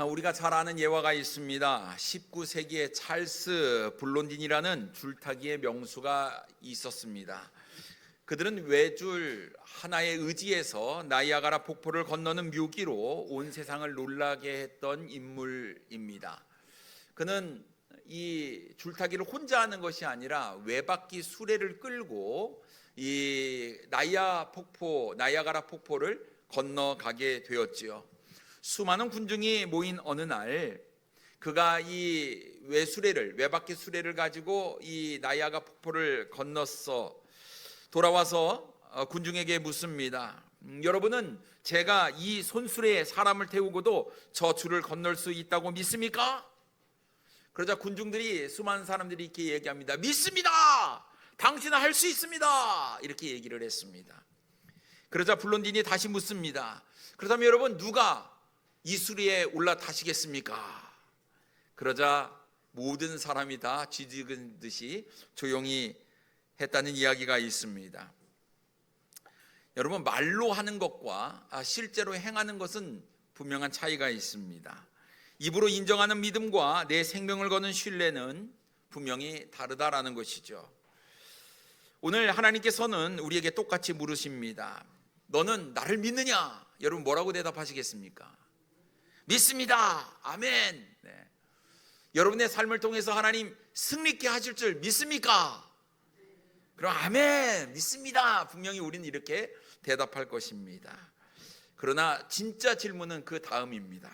우리가 잘 아는 예화가 있습니다. 19세기에 찰스 블론딘이라는 줄타기의 명수가 있었습니다. 그들은 외줄 하나에 의지해서 나이아가라 폭포를 건너는 묘기로 온 세상을 놀라게 했던 인물입니다. 그는 이 줄타기를 혼자 하는 것이 아니라 외바퀴 수레를 끌고 이 나이아가라 폭포를 건너가게 되었지요. 수많은 군중이 모인 어느 날 그가 이 외바퀴 수레를 가지고 이 나이아가라 폭포를 건넜어 돌아와서 군중에게 묻습니다. 여러분은 제가 이 손수레에 사람을 태우고도 저 줄을 건널 수 있다고 믿습니까? 그러자 군중들이, 수많은 사람들이 이렇게 얘기합니다. 믿습니다! 당신은 할 수 있습니다! 이렇게 얘기를 했습니다. 그러자 블론딘이 다시 묻습니다. 그렇다면 여러분, 누가 이 수리에 올라타시겠습니까? 그러자 모든 사람이 다 쥐죽은 듯이 조용히 했다는 이야기가 있습니다. 여러분, 말로 하는 것과 실제로 행하는 것은 분명한 차이가 있습니다. 입으로 인정하는 믿음과 내 생명을 거는 신뢰는 분명히 다르다라는 것이죠. 오늘 하나님께서는 우리에게 똑같이 물으십니다. 너는 나를 믿느냐? 여러분, 뭐라고 대답하시겠습니까? 믿습니다. 아멘. 네. 여러분의 삶을 통해서 하나님 승리케 하실 줄 믿습니까? 그럼 아멘, 믿습니다. 분명히 우리는 이렇게 대답할 것입니다. 그러나 진짜 질문은 그 다음입니다.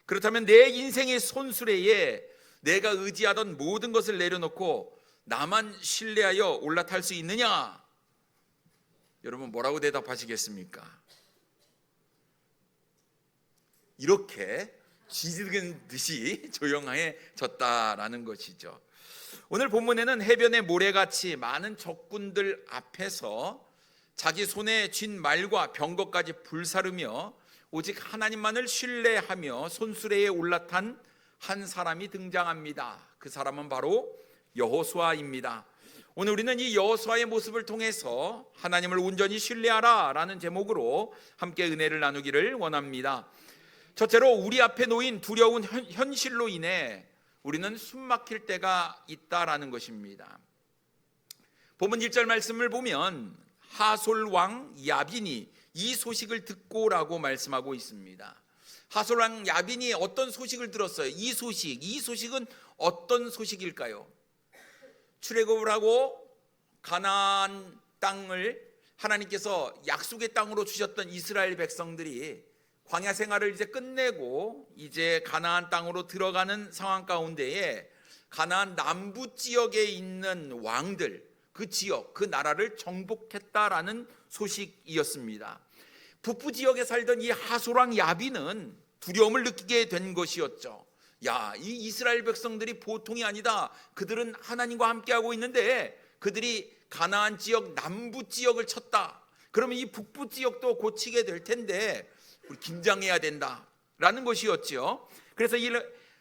그렇다면 내 인생의 손수레에 내가 의지하던 모든 것을 내려놓고 나만 신뢰하여 올라탈 수 있느냐? 여러분, 뭐라고 대답하시겠습니까? 이렇게 쥐죽은 듯이 조용해졌다라는 것이죠. 오늘 본문에는 해변의 모래같이 많은 적군들 앞에서 자기 손에 쥔 말과 병거까지 불사르며 오직 하나님만을 신뢰하며 손수레에 올라탄 한 사람이 등장합니다. 그 사람은 바로 여호수아입니다. 오늘 우리는 이 여호수아의 모습을 통해서 하나님을 온전히 신뢰하라 라는 제목으로 함께 은혜를 나누기를 원합니다. 첫째로, 우리 앞에 놓인 두려운 현실로 인해 우리는 숨막힐 때가 있다라는 것입니다. 본문 1절 말씀을 보면 하솔 왕 야빈이 이 소식을 듣고라고 말씀하고 있습니다. 하솔 왕 야빈이 어떤 소식을 들었어요? 이 소식은 어떤 소식일까요? 출애굽을 하고 가나안 땅을 하나님께서 약속의 땅으로 주셨던 이스라엘 백성들이 광야 생활을 이제 끝내고 이제 가나안 땅으로 들어가는 상황 가운데에 가나안 남부 지역에 있는 왕들, 그 지역, 그 나라를 정복했다라는 소식이었습니다. 북부 지역에 살던 이 하솔왕 야빈은 두려움을 느끼게 된 것이었죠. 야, 이 이스라엘 백성들이 보통이 아니다. 그들은 하나님과 함께하고 있는데 그들이 가나안 지역 남부 지역을 쳤다. 그러면 이 북부 지역도 고치게 될 텐데 우리 긴장해야 된다라는 것이었죠. 그래서 이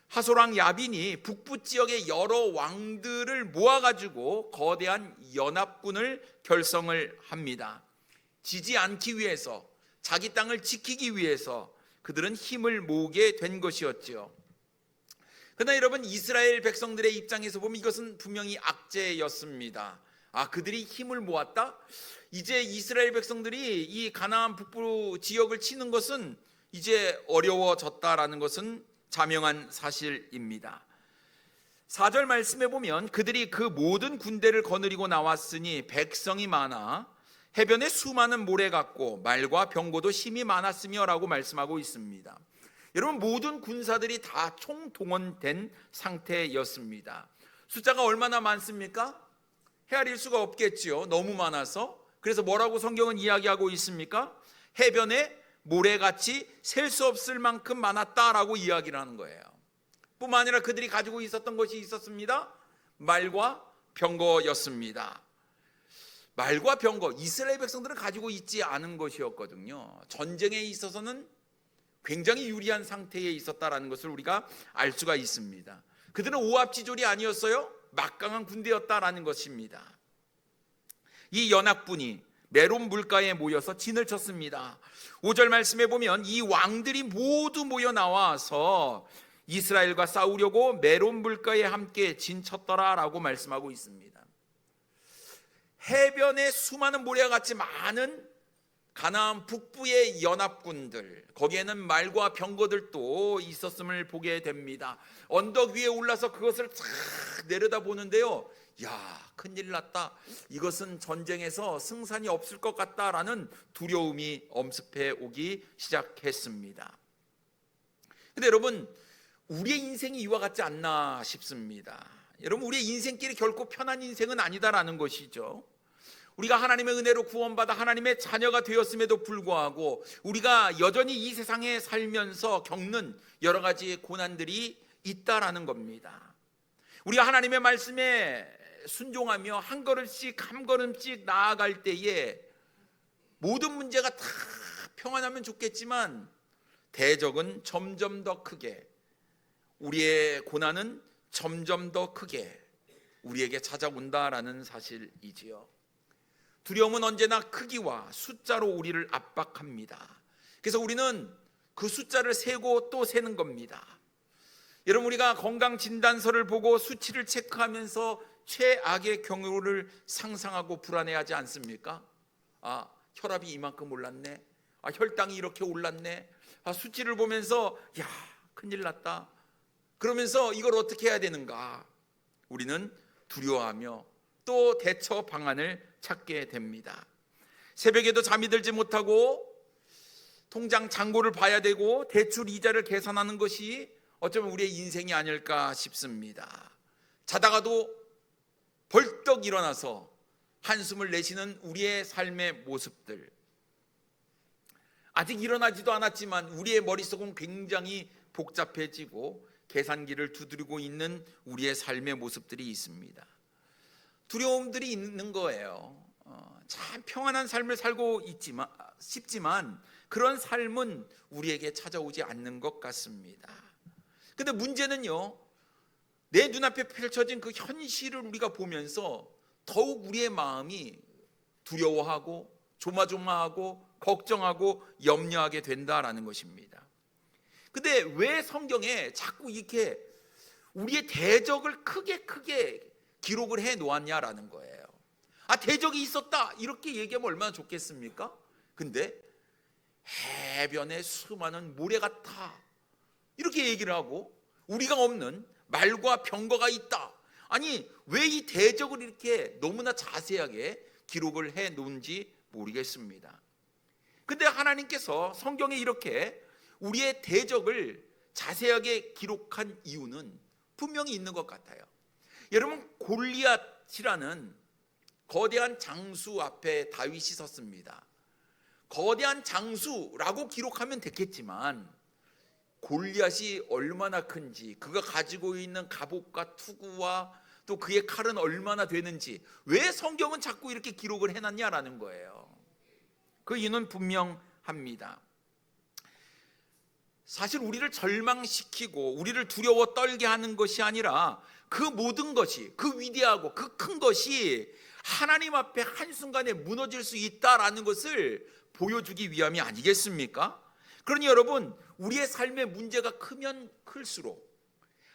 하솔왕 야빈이 북부 지역의 여러 왕들을 모아가지고 거대한 연합군을 결성을 합니다. 지지 않기 위해서, 자기 땅을 지키기 위해서 그들은 힘을 모으게 된 것이었죠. 그러나 여러분, 이스라엘 백성들의 입장에서 보면 이것은 분명히 악재였습니다. 그들이 힘을 모았다? 이제 이스라엘 백성들이 이 가나안 북부 지역을 치는 것은 이제 어려워졌다라는 것은 자명한 사실입니다. 4절 말씀에 보면 그들이 그 모든 군대를 거느리고 나왔으니 백성이 많아 해변에 수많은 모래 같고 말과 병거도 힘이 많았으며 라고 말씀하고 있습니다. 여러분, 모든 군사들이 다 총동원된 상태였습니다. 숫자가 얼마나 많습니까? 헤아릴 수가 없겠지요. 너무 많아서. 그래서 뭐라고 성경은 이야기하고 있습니까? 해변에 모래같이 셀 수 없을 만큼 많았다라고 이야기를 하는 거예요. 뿐만 아니라 그들이 가지고 있었던 것이 있었습니다. 말과 병거였습니다. 말과 병거, 이스라엘 백성들은 가지고 있지 않은 것이었거든요. 전쟁에 있어서는 굉장히 유리한 상태에 있었다라는 것을 우리가 알 수가 있습니다. 그들은 오합지졸이 아니었어요. 막강한 군대였다라는 것입니다. 이 연합군이 메론 물가에 모여서 진을 쳤습니다. 5절 말씀에 보면 이 왕들이 모두 모여 나와서 이스라엘과 싸우려고 메론 물가에 함께 진쳤더라라고 말씀하고 있습니다. 해변에 수많은 모래와 같이 많은 가나안 북부의 연합군들, 거기에는 말과 병거들도 있었음을 보게 됩니다. 언덕 위에 올라서 그것을 쫙 내려다보는데요, 야, 큰일 났다, 이것은 전쟁에서 승산이 없을 것 같다라는 두려움이 엄습해 오기 시작했습니다. 근데 여러분, 우리의 인생이 이와 같지 않나 싶습니다. 여러분, 우리의 인생길이 결코 편한 인생은 아니다라는 것이죠. 우리가 하나님의 은혜로 구원받아 하나님의 자녀가 되었음에도 불구하고 우리가 여전히 이 세상에 살면서 겪는 여러 가지 고난들이 있다라는 겁니다. 우리가 하나님의 말씀에 순종하며 한 걸음씩 한 걸음씩 나아갈 때에 모든 문제가 다 평안하면 좋겠지만 대적은 점점 더 크게, 우리의 고난은 점점 더 크게 우리에게 찾아온다라는 사실이지요. 두려움은 언제나 크기와 숫자로 우리를 압박합니다. 그래서 우리는 그 숫자를 세고 또 세는 겁니다. 여러분, 우리가 건강진단서를 보고 수치를 체크하면서 최악의 경우를 상상하고 불안해하지 않습니까? 아, 혈압이 이만큼 올랐네, 아, 혈당이 이렇게 올랐네, 아, 수치를 보면서 야, 큰일 났다, 그러면서 이걸 어떻게 해야 되는가, 우리는 두려워하며 또 대처 방안을 찾게 됩니다. 새벽에도 잠이 들지 못하고 통장 잔고를 봐야 되고 대출 이자를 계산하는 것이 어쩌면 우리의 인생이 아닐까 싶습니다. 자다가도 벌떡 일어나서 한숨을 내쉬는 우리의 삶의 모습들, 아직 일어나지도 않았지만 우리의 머릿속은 굉장히 복잡해지고 계산기를 두드리고 있는 우리의 삶의 모습들이 있습니다. 두려움들이 있는 거예요. 참 평안한 삶을 살고 싶지만 그런 삶은 우리에게 찾아오지 않는 것 같습니다. 근데 문제는요, 내 눈앞에 펼쳐진 그 현실을 우리가 보면서 더욱 우리의 마음이 두려워하고 조마조마하고 걱정하고 염려하게 된다라는 것입니다. 근데 왜 성경에 자꾸 이렇게 우리의 대적을 크게 기록을 해 놓았냐라는 거예요. 아, 대적이 있었다 이렇게 얘기하면 얼마나 좋겠습니까? 근데 해변에 수많은 모래 같아 이렇게 얘기를 하고 우리가 없는 말과 병거가 있다. 아니, 왜 이 대적을 이렇게 너무나 자세하게 기록을 해 놓은지 모르겠습니다. 근데 하나님께서 성경에 이렇게 우리의 대적을 자세하게 기록한 이유는 분명히 있는 것 같아요. 여러분, 골리앗이라는 거대한 장수 앞에 다윗이 섰습니다. 거대한 장수라고 기록하면 됐겠지만 골리앗이 얼마나 큰지, 그가 가지고 있는 갑옷과 투구와 또 그의 칼은 얼마나 되는지 왜 성경은 자꾸 이렇게 기록을 해놨냐라는 거예요. 그 이유는 분명합니다. 사실 우리를 절망시키고 우리를 두려워 떨게 하는 것이 아니라 그 모든 것이, 그 위대하고 그 큰 것이 하나님 앞에 한순간에 무너질 수 있다라는 것을 보여주기 위함이 아니겠습니까? 그러니 여러분, 우리의 삶의 문제가 크면 클수록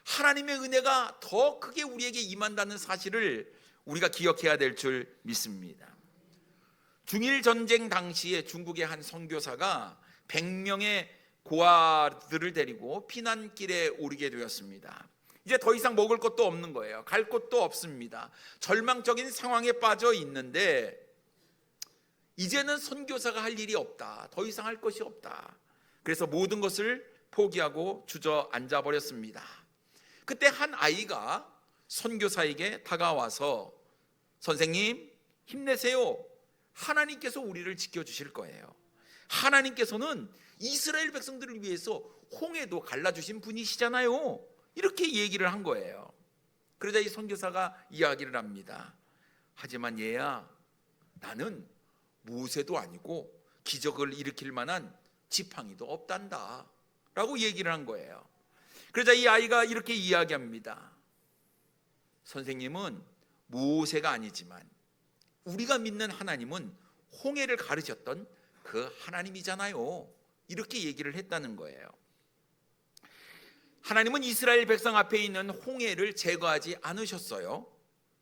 하나님의 은혜가 더 크게 우리에게 임한다는 사실을 우리가 기억해야 될 줄 믿습니다. 중일 전쟁 당시에 중국의 한 선교사가 100명의 고아들을 데리고 피난길에 오르게 되었습니다. 이제 더 이상 먹을 것도 없는 거예요. 갈 곳도 없습니다. 절망적인 상황에 빠져 있는데 이제는 선교사가 할 일이 없다. 더 이상 할 것이 없다. 그래서 모든 것을 포기하고 주저앉아 버렸습니다. 그때 한 아이가 선교사에게 다가와서 선생님, 힘내세요. 하나님께서 우리를 지켜주실 거예요. 하나님께서는 이스라엘 백성들을 위해서 홍해도 갈라주신 분이시잖아요. 이렇게 얘기를 한 거예요. 그러자 이 선교사가 이야기를 합니다. 하지만 얘야, 나는 모세도 아니고 기적을 일으킬 만한 지팡이도 없단다 라고 얘기를 한 거예요. 그러자 이 아이가 이렇게 이야기합니다. 선생님은 모세가 아니지만 우리가 믿는 하나님은 홍해를 가르셨던 그 하나님이잖아요. 이렇게 얘기를 했다는 거예요. 하나님은 이스라엘 백성 앞에 있는 홍해를 제거하지 않으셨어요.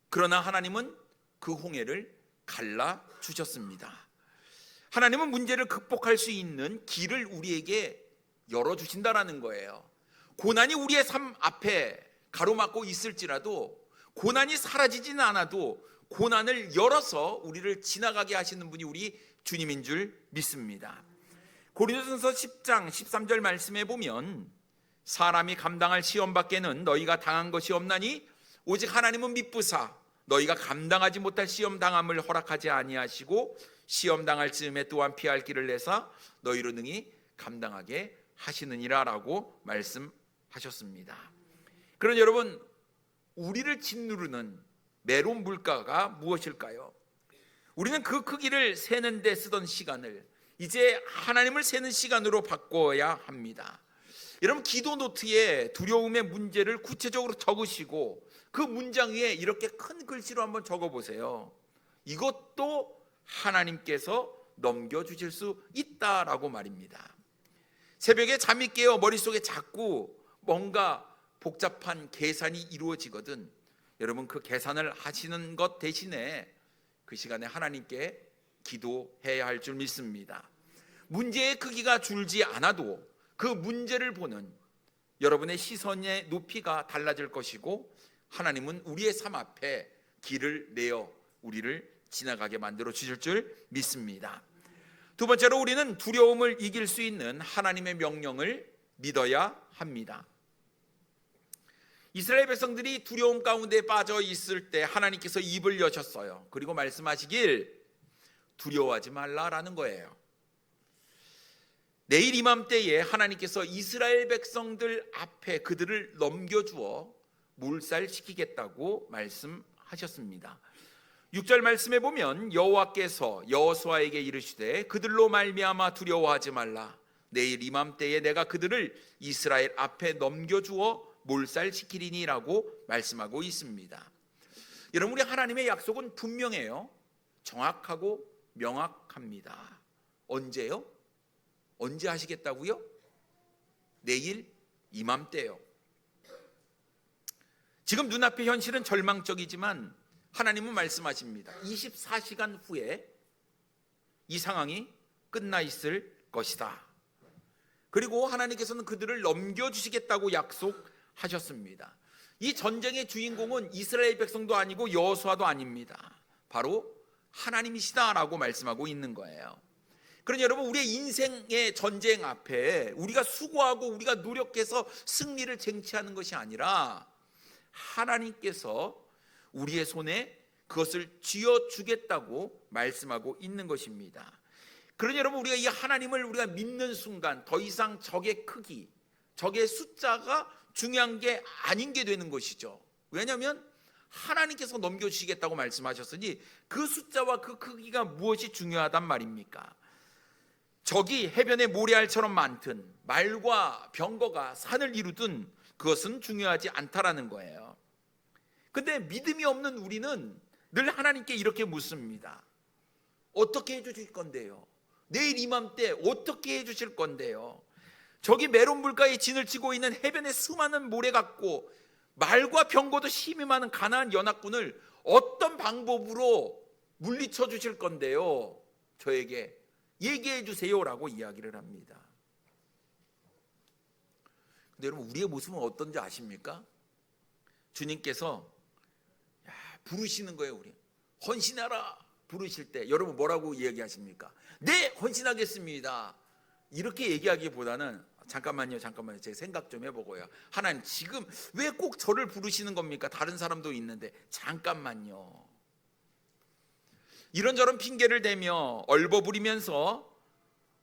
그러나 하나님은 그 홍해를 갈라 주셨습니다. 하나님은 문제를 극복할 수 있는 길을 우리에게 열어주신다라는 거예요. 고난이 우리의 삶 앞에 가로막고 있을지라도, 고난이 사라지지는 않아도 고난을 열어서 우리를 지나가게 하시는 분이 우리 주님인 줄 믿습니다. 고린도전서 10장 13절 말씀에 보면, 사람이 감당할 시험 밖에는 너희가 당한 것이 없나니 오직 하나님은 미쁘사 너희가 감당하지 못할 시험 당함을 허락하지 아니하시고 시험 당할 즈음에 또한 피할 길을 내사 너희로 능히 감당하게 하시느니라 라고 말씀하셨습니다. 그런 여러분, 우리를 짓누르는 메론 물가가 무엇일까요? 우리는 그 크기를 세는 데 쓰던 시간을 이제 하나님을 세는 시간으로 바꿔야 합니다. 여러분, 기도 노트에 두려움의 문제를 구체적으로 적으시고 그 문장 위에 이렇게 큰 글씨로 한번 적어보세요. 이것도 하나님께서 넘겨주실 수 있다라고 말입니다. 새벽에 잠이 깨어 머릿속에 자꾸 뭔가 복잡한 계산이 이루어지거든, 여러분 그 계산을 하시는 것 대신에 그 시간에 하나님께 기도해야 할 줄 믿습니다. 문제의 크기가 줄지 않아도 그 문제를 보는 여러분의 시선의 높이가 달라질 것이고, 하나님은 우리의 삶 앞에 길을 내어 우리를 지나가게 만들어 주실 줄 믿습니다. 두 번째로, 우리는 두려움을 이길 수 있는 하나님의 명령을 믿어야 합니다. 이스라엘 백성들이 두려움 가운데 빠져 있을 때 하나님께서 입을 여셨어요. 그리고 말씀하시길 두려워하지 말라라는 거예요. 내일 이맘때에 하나님께서 이스라엘 백성들 앞에 그들을 넘겨주어 몰살시키겠다고 말씀하셨습니다. 6절 말씀에 보면 여호와께서 여호수아에게 이르시되 그들로 말미암아 두려워하지 말라. 내일 이맘때에 내가 그들을 이스라엘 앞에 넘겨주어 몰살시키리니라고 말씀하고 있습니다. 여러분, 우리 하나님의 약속은 분명해요. 정확하고 명확합니다. 언제요? 언제 하시겠다고요? 내일 이맘때요. 지금 눈앞의 현실은 절망적이지만 하나님은 말씀하십니다. 24시간 후에 이 상황이 끝나 있을 것이다. 그리고 하나님께서는 그들을 넘겨주시겠다고 약속하셨습니다. 이 전쟁의 주인공은 이스라엘 백성도 아니고 여호수아도 아닙니다. 바로 하나님이시다라고 말씀하고 있는 거예요. 그러니 여러분, 우리의 인생의 전쟁 앞에 우리가 수고하고 우리가 노력해서 승리를 쟁취하는 것이 아니라 하나님께서 우리의 손에 그것을 쥐어주겠다고 말씀하고 있는 것입니다. 그러니 여러분, 우리가 이 하나님을 우리가 믿는 순간 더 이상 적의 크기, 적의 숫자가 중요한 게 아닌 게 되는 것이죠. 왜냐하면 하나님께서 넘겨주시겠다고 말씀하셨으니 그 숫자와 그 크기가 무엇이 중요하단 말입니까? 적이 해변의 모래알처럼 많든 말과 병거가 산을 이루든 그것은 중요하지 않다라는 거예요. 근데 믿음이 없는 우리는 늘 하나님께 이렇게 묻습니다. 어떻게 해주실 건데요? 내일 이맘때 어떻게 해주실 건데요? 저기 메론 물가에 진을 치고 있는 해변에 수많은 모래 같고 말과 병거도 힘이 많은 가나안 연합군을 어떤 방법으로 물리쳐 주실 건데요? 저에게 얘기해 주세요라고 이야기를 합니다. 근데 여러분, 우리의 모습은 어떤지 아십니까? 주님께서 부르시는 거예요. 우리 헌신하라 부르실 때 여러분 뭐라고 이야기하십니까? 네, 헌신하겠습니다. 이렇게 얘기하기보다는 잠깐만요, 제 생각 좀 해보고요. 하나님, 지금 왜 꼭 저를 부르시는 겁니까? 다른 사람도 있는데. 잠깐만요. 이런저런 핑계를 대며 얼버무리면서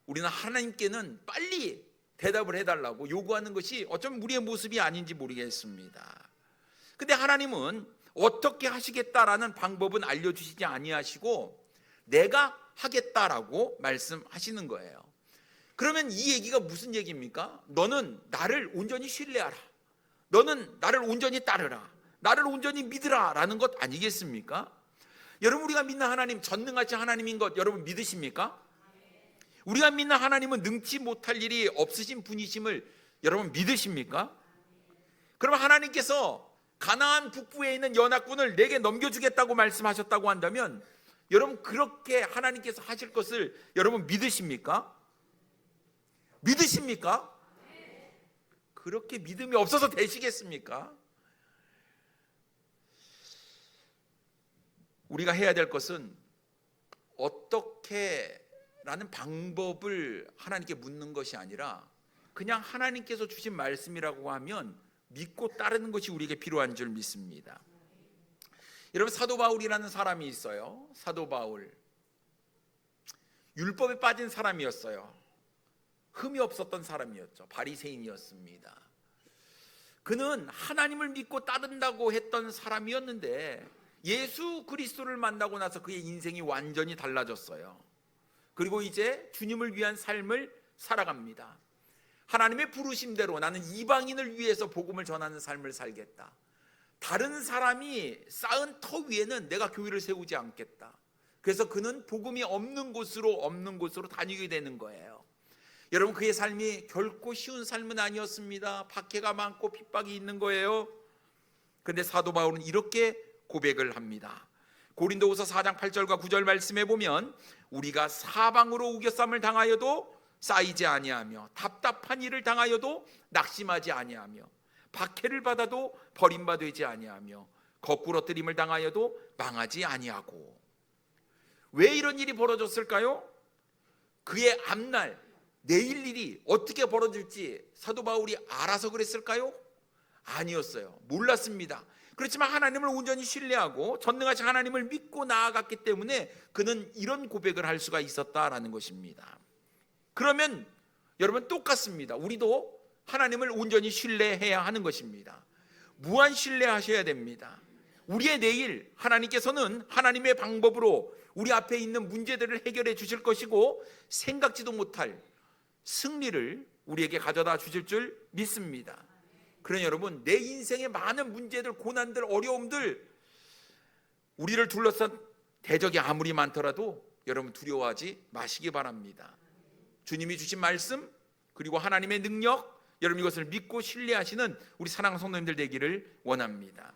우리는 하나님께는 빨리 대답을 해달라고 요구하는 것이 어쩌면 우리의 모습이 아닌지 모르겠습니다. 근데 하나님은 어떻게 하시겠다라는 방법은 알려주시지 아니하시고 내가 하겠다라고 말씀하시는 거예요. 그러면 이 얘기가 무슨 얘기입니까? 너는 나를 온전히 신뢰하라, 너는 나를 온전히 따르라, 나를 온전히 믿으라 라는 것 아니겠습니까? 여러분, 우리가 믿는 하나님 전능하신 하나님인 것 여러분 믿으십니까? 우리가 믿는 하나님은 능치 못할 일이 없으신 분이심을 여러분 믿으십니까? 그러면 하나님께서 가나안 북부에 있는 연합군을 내게 넘겨주겠다고 말씀하셨다고 한다면 여러분, 그렇게 하나님께서 하실 것을 여러분 믿으십니까? 믿으십니까? 그렇게 믿음이 없어서 되시겠습니까? 우리가 해야 될 것은 어떻게라는 방법을 하나님께 묻는 것이 아니라 그냥 하나님께서 주신 말씀이라고 하면 믿고 따르는 것이 우리에게 필요한 줄 믿습니다. 여러분, 사도 바울이라는 사람이 있어요. 사도 바울, 율법에 빠진 사람이었어요. 흠이 없었던 사람이었죠. 바리새인이었습니다. 그는 하나님을 믿고 따른다고 했던 사람이었는데 예수 그리스도를 만나고 나서 그의 인생이 완전히 달라졌어요. 그리고 이제 주님을 위한 삶을 살아갑니다. 하나님의 부르심대로 나는 이방인을 위해서 복음을 전하는 삶을 살겠다. 다른 사람이 쌓은 터 위에는 내가 교회를 세우지 않겠다. 그래서 그는 복음이 없는 곳으로 다니게 되는 거예요. 여러분, 그의 삶이 결코 쉬운 삶은 아니었습니다. 박해가 많고 핍박이 있는 거예요. 그런데 사도 바울은 이렇게 고백을 합니다. 고린도후서 4장 8절과 9절 말씀해 보면 우리가 사방으로 우겨쌈을 당하여도 쌓이지 아니하며 답답한 일을 당하여도 낙심하지 아니하며 박해를 받아도 버림받지 아니하며 거꾸로 뜨림을 당하여도 망하지 아니하고. 왜 이런 일이 벌어졌을까요? 그의 앞날 내일 일이 어떻게 벌어질지 사도 바울이 알아서 그랬을까요? 아니었어요. 몰랐습니다. 그렇지만 하나님을 온전히 신뢰하고 전능하신 하나님을 믿고 나아갔기 때문에 그는 이런 고백을 할 수가 있었다라는 것입니다. 그러면 여러분, 똑같습니다. 우리도 하나님을 온전히 신뢰해야 하는 것입니다. 무한 신뢰하셔야 됩니다. 우리의 내일 하나님께서는 하나님의 방법으로 우리 앞에 있는 문제들을 해결해 주실 것이고 생각지도 못할 승리를 우리에게 가져다 주실 줄 믿습니다. 그러나 여러분, 내 인생의 많은 문제들, 고난들, 어려움들, 우리를 둘러싼 대적이 아무리 많더라도 여러분 두려워하지 마시기 바랍니다. 주님이 주신 말씀 그리고 하나님의 능력, 여러분 이것을 믿고 신뢰하시는 우리 사랑하는 성도님들 되기를 원합니다.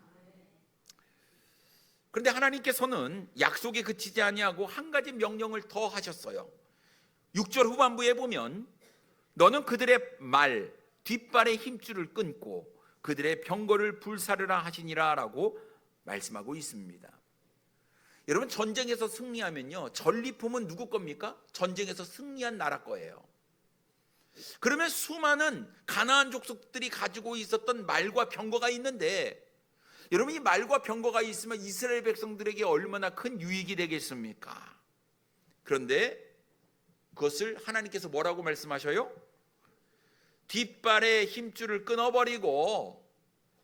그런데 하나님께서는 약속에 그치지 아니하고 한 가지 명령을 더 하셨어요. 6절 후반부에 보면 너는 그들의 말 뒷발의 힘줄을 끊고 그들의 병거를 불사르라 하시니라 라고 말씀하고 있습니다. 여러분, 전쟁에서 승리하면요, 전리품은 누구 겁니까? 전쟁에서 승리한 나라 거예요. 그러면 수많은 가나안 족속들이 가지고 있었던 말과 병거가 있는데 여러분, 이 말과 병거가 있으면 이스라엘 백성들에게 얼마나 큰 유익이 되겠습니까? 그런데 그것을 하나님께서 뭐라고 말씀하셔요? 뒷발의 힘줄을 끊어버리고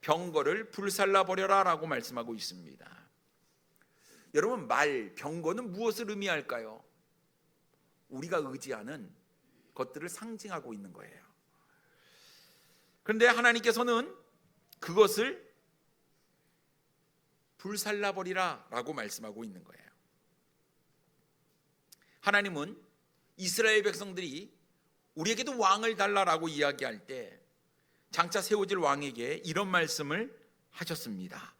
병거를 불살라버려라 라고 말씀하고 있습니다. 여러분, 말, 병거는 무엇을 의미할까요? 우리가 의지하는 것들을 상징하고 있는 거예요. 그런데 하나님께서는 그것을 불살라버리라 라고 말씀하고 있는 거예요. 하나님은 이스라엘 백성들이 우리에게도 왕을 달라라고 이야기할 때 장차 세워질 왕에게 이런 말씀을 하셨습니다.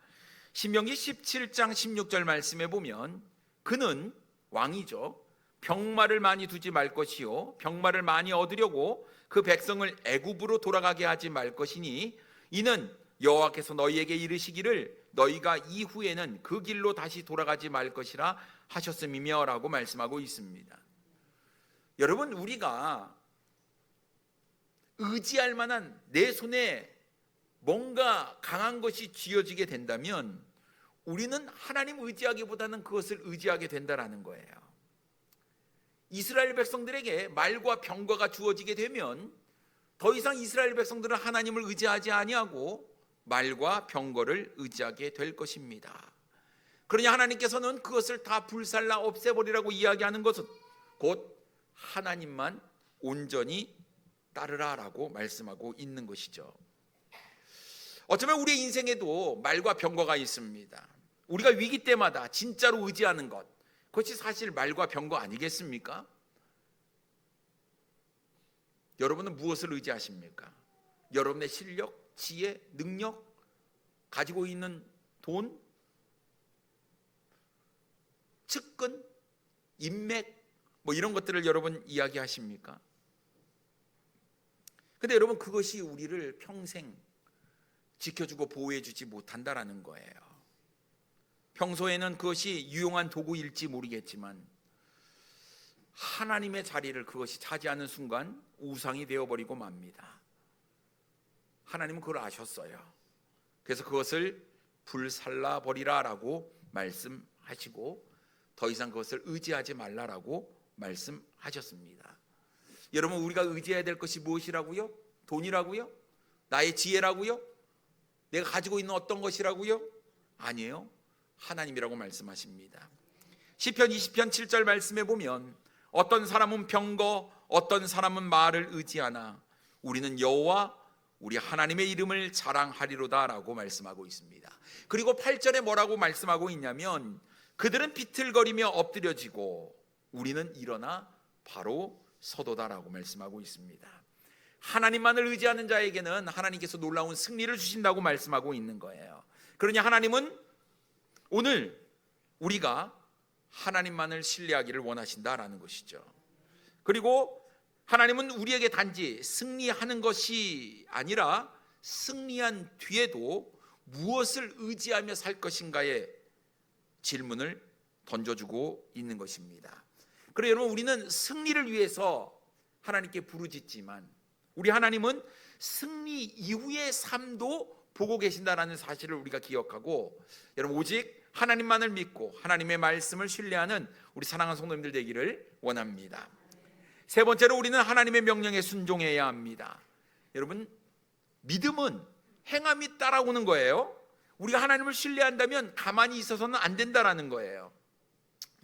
신명기 17장 16절 말씀에 보면 그는 왕이죠. 병마를 많이 두지 말 것이요 병마를 많이 얻으려고 그 백성을 애굽으로 돌아가게 하지 말 것이니 이는 여호와께서 너희에게 이르시기를 너희가 이후에는 그 길로 다시 돌아가지 말 것이라 하셨음이며 라고 말씀하고 있습니다. 여러분, 우리가 의지할 만한 내 손에 뭔가 강한 것이 쥐어지게 된다면 우리는 하나님 의지하기보다는 그것을 의지하게 된다라는 거예요. 이스라엘 백성들에게 말과 병거가 주어지게 되면 더 이상 이스라엘 백성들은 하나님을 의지하지 아니하고 말과 병거를 의지하게 될 것입니다. 그러니 하나님께서는 그것을 다 불살라 없애버리라고 이야기하는 것은 곧 하나님만 온전히 따르라라고 말씀하고 있는 것이죠. 어쩌면 우리의 인생에도 말과 병거가 있습니다. 우리가 위기 때마다 진짜로 의지하는 것, 그것이 사실 말과 병거 아니겠습니까? 여러분은 무엇을 의지하십니까? 여러분의 실력, 지혜, 능력, 가지고 있는 돈, 측근, 인맥, 뭐 이런 것들을 여러분 이야기하십니까? 근데 여러분, 그것이 우리를 평생 지켜주고 보호해주지 못한다라는 거예요. 평소에는 그것이 유용한 도구일지 모르겠지만 하나님의 자리를 그것이 차지하는 순간 우상이 되어버리고 맙니다. 하나님은 그걸 아셨어요. 그래서 그것을 불살라 버리라라고 말씀하시고 더 이상 그것을 의지하지 말라라고 말씀하셨습니다. 여러분, 우리가 의지해야 될 것이 무엇이라고요? 돈이라고요? 나의 지혜라고요? 내가 가지고 있는 어떤 것이라고요? 아니에요. 하나님이라고 말씀하십니다. 시편 20편 7절 말씀에 보면 어떤 사람은 병거, 어떤 사람은 말을 의지하나 우리는 여호와 우리 하나님의 이름을 자랑하리로다 라고 말씀하고 있습니다. 그리고 8절에 뭐라고 말씀하고 있냐면 그들은 비틀거리며 엎드려지고 우리는 일어나 바로 서도다라고 말씀하고 있습니다. 하나님만을 의지하는 자에게는 하나님께서 놀라운 승리를 주신다고 말씀하고 있는 거예요. 그러니 하나님은 오늘 우리가 하나님만을 신뢰하기를 원하신다라는 것이죠. 그리고 하나님은 우리에게 단지 승리하는 것이 아니라 승리한 뒤에도 무엇을 의지하며 살 것인가의 질문을 던져주고 있는 것입니다. 그래서 여러분, 우리는 승리를 위해서 하나님께 부르짖지만 우리 하나님은 승리 이후의 삶도 보고 계신다라는 사실을 우리가 기억하고 여러분, 오직 하나님만을 믿고 하나님의 말씀을 신뢰하는 우리 사랑하는 성도님들 되기를 원합니다. 세 번째로 우리는 하나님의 명령에 순종해야 합니다. 여러분, 믿음은 행함이 따라오는 거예요. 우리가 하나님을 신뢰한다면 가만히 있어서는 안 된다라는 거예요.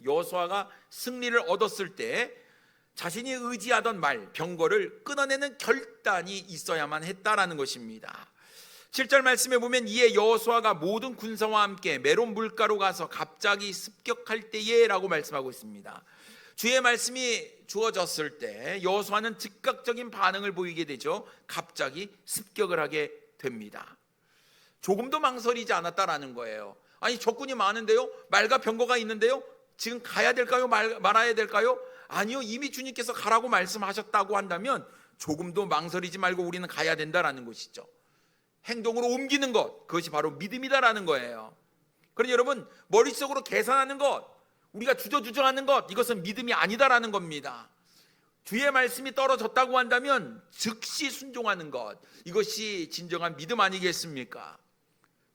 여호수아가 승리를 얻었을 때 자신이 의지하던 말, 병거를 끊어내는 결단이 있어야만 했다라는 것입니다. 7절 말씀에 보면 이에 여호수아가 모든 군사와 함께 메론 물가로 가서 갑자기 습격할 때에 라고 말씀하고 있습니다. 주의 말씀이 주어졌을 때 여호수아는 즉각적인 반응을 보이게 되죠. 갑자기 습격을 하게 됩니다. 조금도 망설이지 않았다라는 거예요. 아니, 적군이 많은데요, 말과 병거가 있는데요, 지금 가야 될까요? 말아야 될까요? 아니요, 이미 주님께서 가라고 말씀하셨다고 한다면 조금도 망설이지 말고 우리는 가야 된다라는 것이죠. 행동으로 옮기는 것, 그것이 바로 믿음이다라는 거예요. 그러니 여러분, 머릿속으로 계산하는 것, 우리가 주저주저하는 것, 이것은 믿음이 아니다라는 겁니다. 주의 말씀이 떨어졌다고 한다면 즉시 순종하는 것, 이것이 진정한 믿음 아니겠습니까?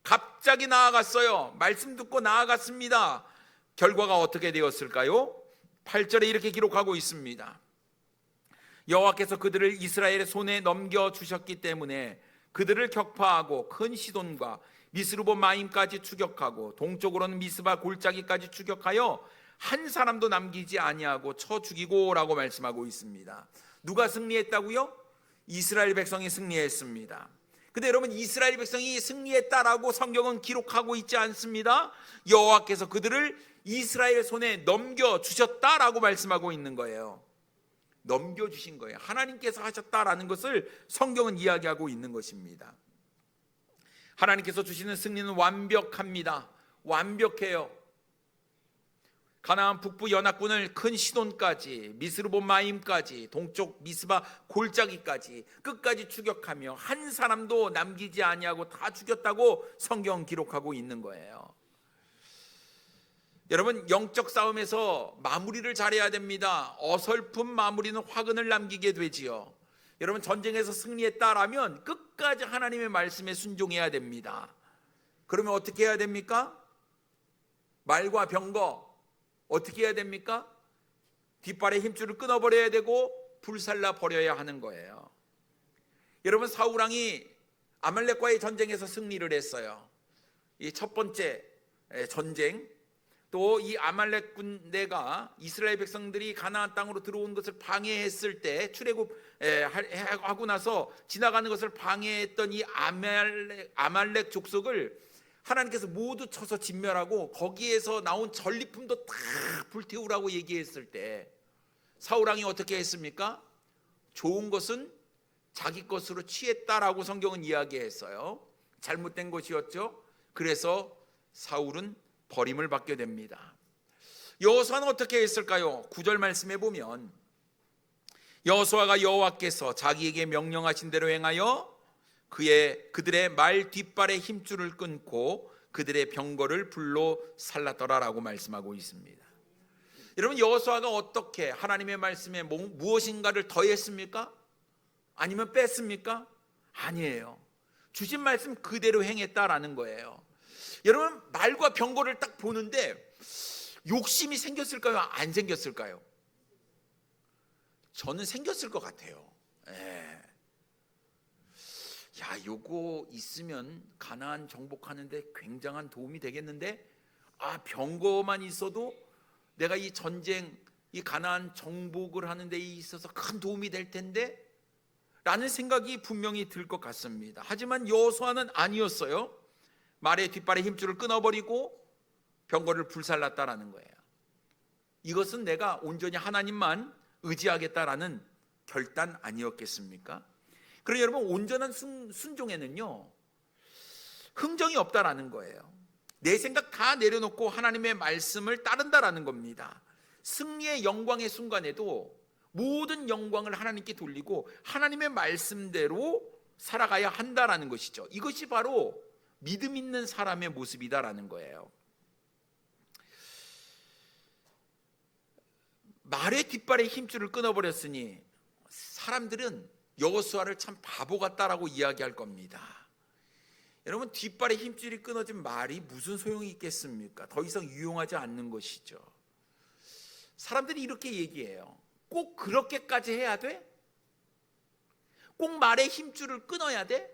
갑자기 나아갔어요. 말씀 듣고 나아갔습니다. 결과가 어떻게 되었을까요? 8절에 이렇게 기록하고 있습니다. 여호와께서 그들을 이스라엘의 손에 넘겨주셨기 때문에 그들을 격파하고 큰 시돈과 미스르본 마임까지 추격하고 동쪽으로는 미스바 골짜기까지 추격하여 한 사람도 남기지 아니하고 쳐 죽이고 라고 말씀하고 있습니다. 누가 승리했다고요? 이스라엘 백성이 승리했습니다. 근데 여러분, 이스라엘 백성이 승리했다라고 성경은 기록하고 있지 않습니다. 여호와께서 그들을 이스라엘 손에 넘겨주셨다라고 말씀하고 있는 거예요. 넘겨주신 거예요. 하나님께서 하셨다라는 것을 성경은 이야기하고 있는 것입니다. 하나님께서 주시는 승리는 완벽합니다. 완벽해요. 가나안 북부 연합군을 큰 시돈까지, 미스르본 마임까지, 동쪽 미스바 골짜기까지 끝까지 추격하며 한 사람도 남기지 아니하고 다 죽였다고 성경 기록하고 있는 거예요. 여러분, 영적 싸움에서 마무리를 잘해야 됩니다. 어설픈 마무리는 화근을 남기게 되지요. 여러분, 전쟁에서 승리했다라면 끝까지 하나님의 말씀에 순종해야 됩니다. 그러면 어떻게 해야 됩니까? 말과 병거 어떻게 해야 됩니까? 뒷발의 힘줄을 끊어버려야 되고 불살라 버려야 하는 거예요. 여러분, 사울왕이 아말렉과의 전쟁에서 승리를 했어요. 이 첫 번째 전쟁, 또 이 아말렉 군대가 이스라엘 백성들이 가나안 땅으로 들어온 것을 방해했을 때, 출애굽하고 나서 지나가는 것을 방해했던 이 아말렉 족속을 하나님께서 모두 쳐서 진멸하고 거기에서 나온 전리품도 다 불태우라고 얘기했을 때 사울 왕이 어떻게 했습니까? 좋은 것은 자기 것으로 취했다라고 성경은 이야기했어요. 잘못된 것이었죠. 그래서 사울은 버림을 받게 됩니다. 여호수아는 어떻게 했을까요? 9절 말씀해 보면 여호수아가 여호와께서 자기에게 명령하신 대로 행하여 그들의 말 뒷발의 힘줄을 끊고 그들의 병거를 불로 살랐더라라고 말씀하고 있습니다. 여러분, 여호수아가 어떻게 하나님의 말씀에 무엇인가를 더했습니까? 아니면 뺐습니까? 아니에요. 주신 말씀 그대로 행했다라는 거예요. 여러분, 말과 병거를 딱 보는데 욕심이 생겼을까요? 안 생겼을까요? 저는 생겼을 것 같아요. 야, 요거 있으면 가나안 정복하는데 굉장한 도움이 되겠는데, 병거만 있어도 내가 이 전쟁, 이 가나안 정복을 하는 데 있어서 큰 도움이 될 텐데 라는 생각이 분명히 들 것 같습니다. 하지만 여호수아는 아니었어요. 말의 뒷발의 힘줄을 끊어버리고 병거를 불살랐다라는 거예요. 이것은 내가 온전히 하나님만 의지하겠다라는 결단 아니었겠습니까? 그러나 여러분, 온전한 순종에는요 흥정이 없다라는 거예요. 내 생각 다 내려놓고 하나님의 말씀을 따른다라는 겁니다. 승리의 영광의 순간에도 모든 영광을 하나님께 돌리고 하나님의 말씀대로 살아가야 한다라는 것이죠. 이것이 바로 믿음 있는 사람의 모습이다라는 거예요. 말의 뒷발의 힘줄을 끊어버렸으니 사람들은 여호수아를 참 바보 같다라고 이야기할 겁니다. 여러분, 뒷발의 힘줄이 끊어진 말이 무슨 소용이 있겠습니까? 더 이상 유용하지 않는 것이죠. 사람들이 이렇게 얘기해요. 꼭 그렇게까지 해야 돼? 꼭 말의 힘줄을 끊어야 돼?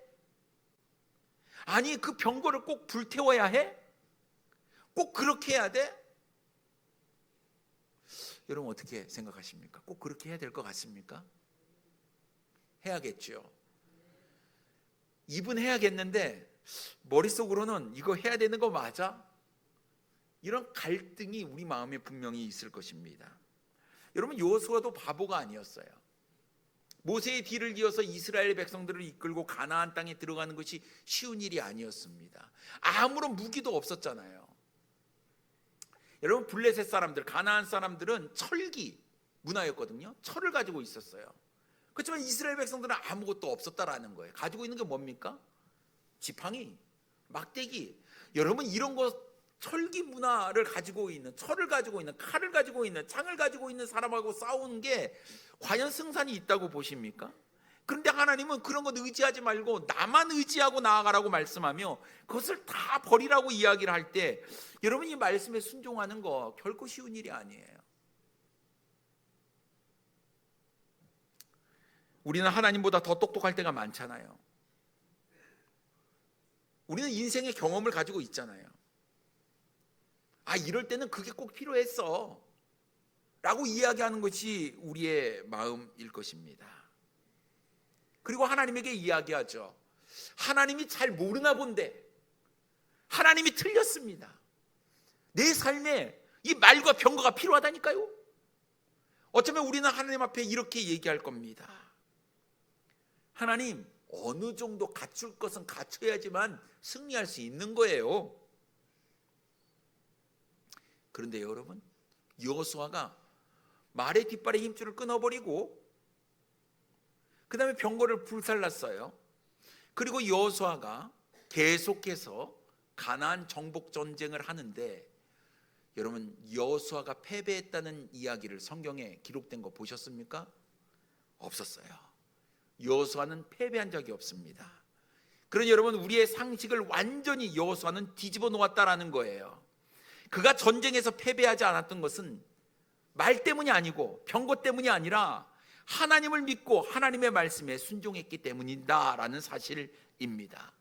아니, 그 병거를 꼭 불태워야 해? 꼭 그렇게 해야 돼? 여러분, 어떻게 생각하십니까? 꼭 그렇게 해야 될 것 같습니까? 해야겠죠. 입은 해야겠는데 머릿속으로는 이거 해야 되는 거 맞아? 이런 갈등이 우리 마음에 분명히 있을 것입니다. 여러분, 여호수아도 바보가 아니었어요. 모세의 뒤를 이어서 이스라엘 백성들을 이끌고 가나안 땅에 들어가는 것이 쉬운 일이 아니었습니다. 아무런 무기도 없었잖아요. 여러분, 블레셋 사람들, 가나안 사람들은 철기 문화였거든요. 철을 가지고 있었어요. 그렇지만 이스라엘 백성들은 아무것도 없었다라는 거예요. 가지고 있는 게 뭡니까? 지팡이, 막대기. 여러분, 이런 거 철기 문화를 가지고 있는, 철을 가지고 있는, 칼을 가지고 있는, 창을 가지고 있는 사람하고 싸우는 게 과연 승산이 있다고 보십니까? 그런데 하나님은 그런 것 의지하지 말고 나만 의지하고 나아가라고 말씀하며 그것을 다 버리라고 이야기를 할 때, 여러분, 이 말씀에 순종하는 거 결코 쉬운 일이 아니에요. 우리는 하나님보다 더 똑똑할 때가 많잖아요. 우리는 인생의 경험을 가지고 있잖아요. 이럴 때는 그게 꼭 필요했어 라고 이야기하는 것이 우리의 마음일 것입니다. 그리고 하나님에게 이야기하죠. 하나님이 잘 모르나 본데 하나님이 틀렸습니다. 내 삶에 이 말과 병거가 필요하다니까요. 어쩌면 우리는 하나님 앞에 이렇게 얘기할 겁니다. 하나님, 어느 정도 갖출 것은 갖춰야지만 승리할 수 있는 거예요. 그런데 여러분, 여호수아가 말의 뒷발의 힘줄을 끊어버리고 그 다음에 병거를 불살랐어요. 그리고 여호수아가 계속해서 가나안 정복 전쟁을 하는데, 여러분, 여호수아가 패배했다는 이야기를 성경에 기록된 거 보셨습니까? 없었어요. 여호수아는 패배한 적이 없습니다. 그러니 여러분, 우리의 상식을 완전히 여호수아는 뒤집어 놓았다라는 거예요. 그가 전쟁에서 패배하지 않았던 것은 말 때문이 아니고 병거 때문이 아니라 하나님을 믿고 하나님의 말씀에 순종했기 때문이다라는 사실입니다.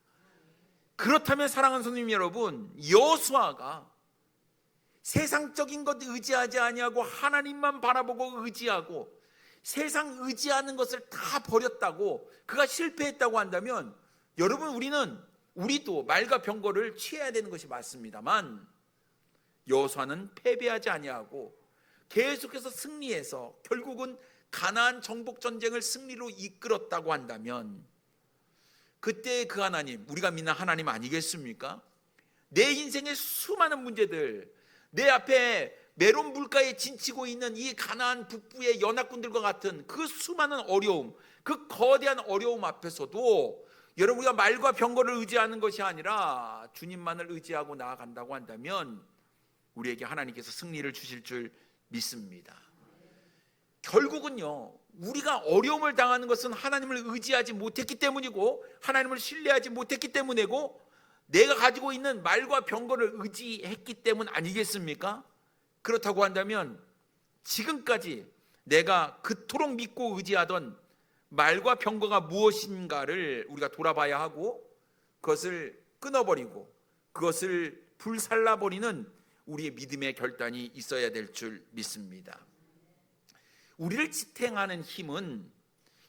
그렇다면 사랑하는 성도님 여러분, 여호수아가 세상적인 것 의지하지 아니하고 하나님만 바라보고 의지하고 세상 의지하는 것을 다 버렸다고, 그가 실패했다고 한다면, 여러분, 우리는 우리도 말과 병거를 취해야 되는 것이 맞습니다만 여호수아는 패배하지 아니하고 계속해서 승리해서 결국은 가나안 정복 전쟁을 승리로 이끌었다고 한다면 그때 그 하나님, 우리가 믿는 하나님 아니겠습니까? 내 인생의 수많은 문제들, 내 앞에 메론 물가에 진치고 있는 이 가나안 북부의 연합군들과 같은 그 수많은 어려움, 그 거대한 어려움 앞에서도 여러분, 우리가 말과 병거를 의지하는 것이 아니라 주님만을 의지하고 나아간다고 한다면 우리에게 하나님께서 승리를 주실 줄 믿습니다. 결국은요, 우리가 어려움을 당하는 것은 하나님을 의지하지 못했기 때문이고 하나님을 신뢰하지 못했기 때문이고 내가 가지고 있는 말과 병거를 의지했기 때문 아니겠습니까? 그렇다고 한다면 지금까지 내가 그토록 믿고 의지하던 말과 병거가 무엇인가를 우리가 돌아봐야 하고 그것을 끊어버리고 그것을 불살라버리는 우리의 믿음의 결단이 있어야 될 줄 믿습니다. 우리를 지탱하는 힘은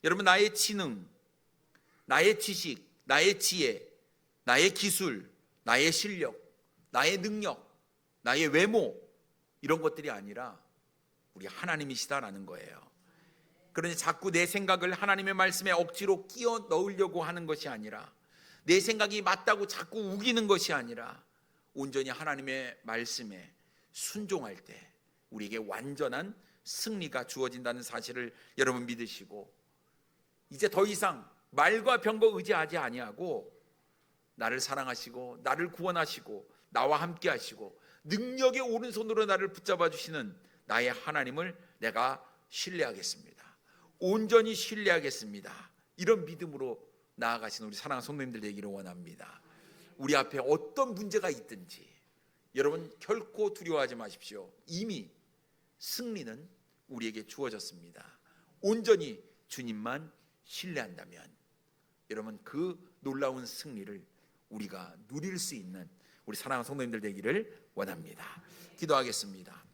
여러분, 나의 지능, 나의 지식, 나의 지혜, 나의 기술, 나의 실력, 나의 능력, 나의 외모, 이런 것들이 아니라 우리 하나님이시다라는 거예요. 그러니 자꾸 내 생각을 하나님의 말씀에 억지로 끼워 넣으려고 하는 것이 아니라, 내 생각이 맞다고 자꾸 우기는 것이 아니라 온전히 하나님의 말씀에 순종할 때 우리에게 완전한 승리가 주어진다는 사실을 여러분 믿으시고, 이제 더 이상 말과 병거 의지하지 아니하고 나를 사랑하시고 나를 구원하시고 나와 함께 하시고 능력의 오른손으로 나를 붙잡아 주시는 나의 하나님을 내가 신뢰하겠습니다. 온전히 신뢰하겠습니다. 이런 믿음으로 나아가시는 우리 사랑하는 성도님들 되기를 원합니다. 우리 앞에 어떤 문제가 있든지 여러분 결코 두려워하지 마십시오. 이미 승리는 우리에게 주어졌습니다. 온전히 주님만 신뢰한다면 여러분 그 놀라운 승리를 우리가 누릴 수 있는 우리 사랑하는 성도님들 되기를 원합니다. 기도하겠습니다.